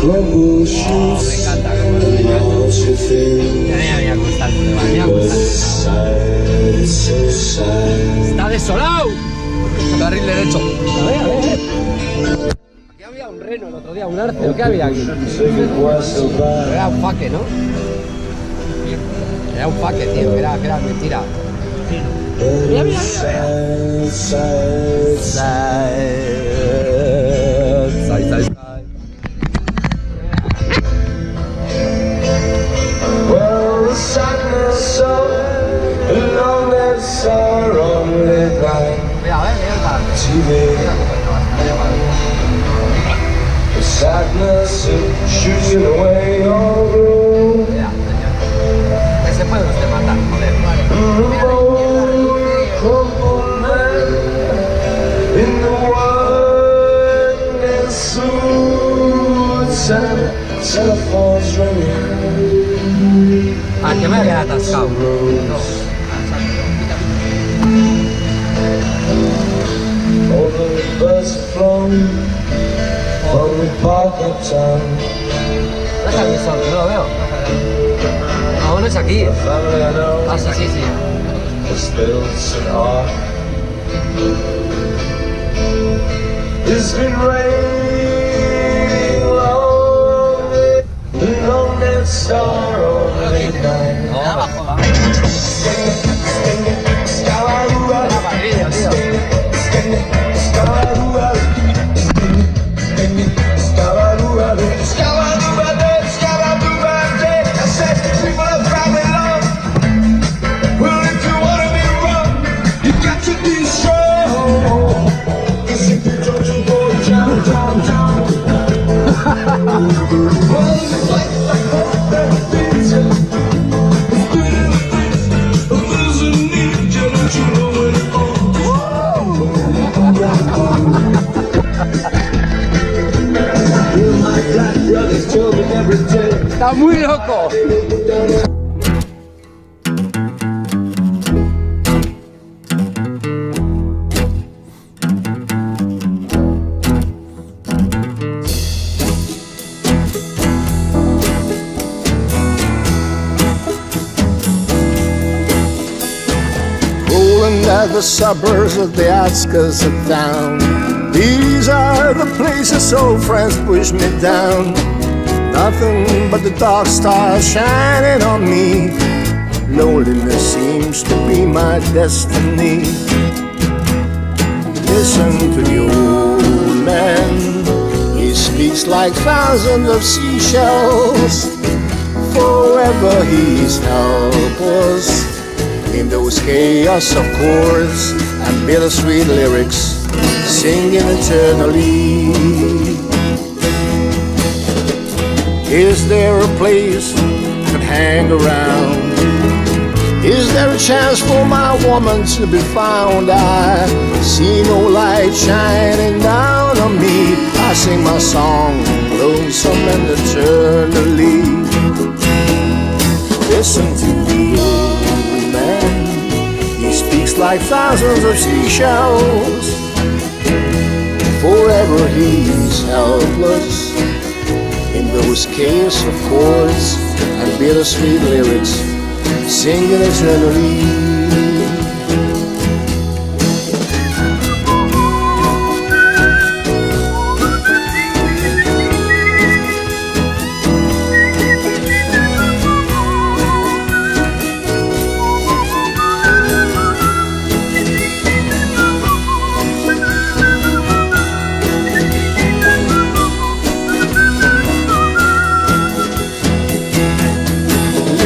me encanta, mira cómo está el bulevar, mira cómo está. Está desolado. Carril derecho. A ver. Aquí había un reno el otro día, un arce. ¿Qué había aquí? Era un faque, ¿no? Era un faque, tío, era mentira. Mira. Side. Well, the sadness of loneliness are only blind TV. The sadness of shooting away your room. Ese puede usted matar, joder. In the world suits and telephones ringing. Ah, que me había atascado. No. All the birds have flown from the park uptown. No es aquí solo, no lo veo. No, no es aquí. Ah, sí. It's built in art. It's been raining lonely star only night. No, abajo. Está muy loco. Rolling at the suburbs of the outskirts of town. These are the places old friends push me down. Nothing but the dark stars shining on me. Loneliness seems to be my destiny. Listen to the old man. He speaks like thousands of seashells. Forever he's helpless in those chaos of chords and bittersweet lyrics, singing eternally. Is there a place I could hang around? Is there a chance for my woman to be found? I see no light shining down on me. I sing my song, lonesome and eternally. Listen to the old man. He speaks like thousands of seashells. Forever he's helpless in those chaos of chords and bittersweet lyrics, singing eternally.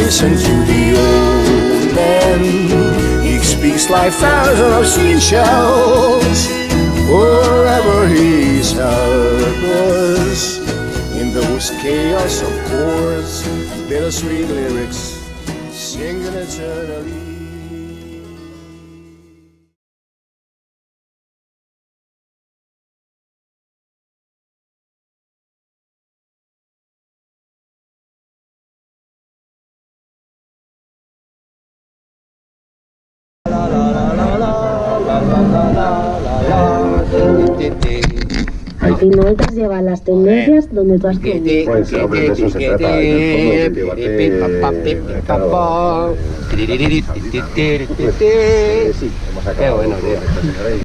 Listen to the old man. He speaks like thousands of seashells. Forever he's helpless in those chaos of chords, bittersweet lyrics, singing eternally. Hay que Spinoltas lleva las tendencias donde tú has querido. Pues, hombre, de eso se trata. En el fondo, Qué bueno, tío.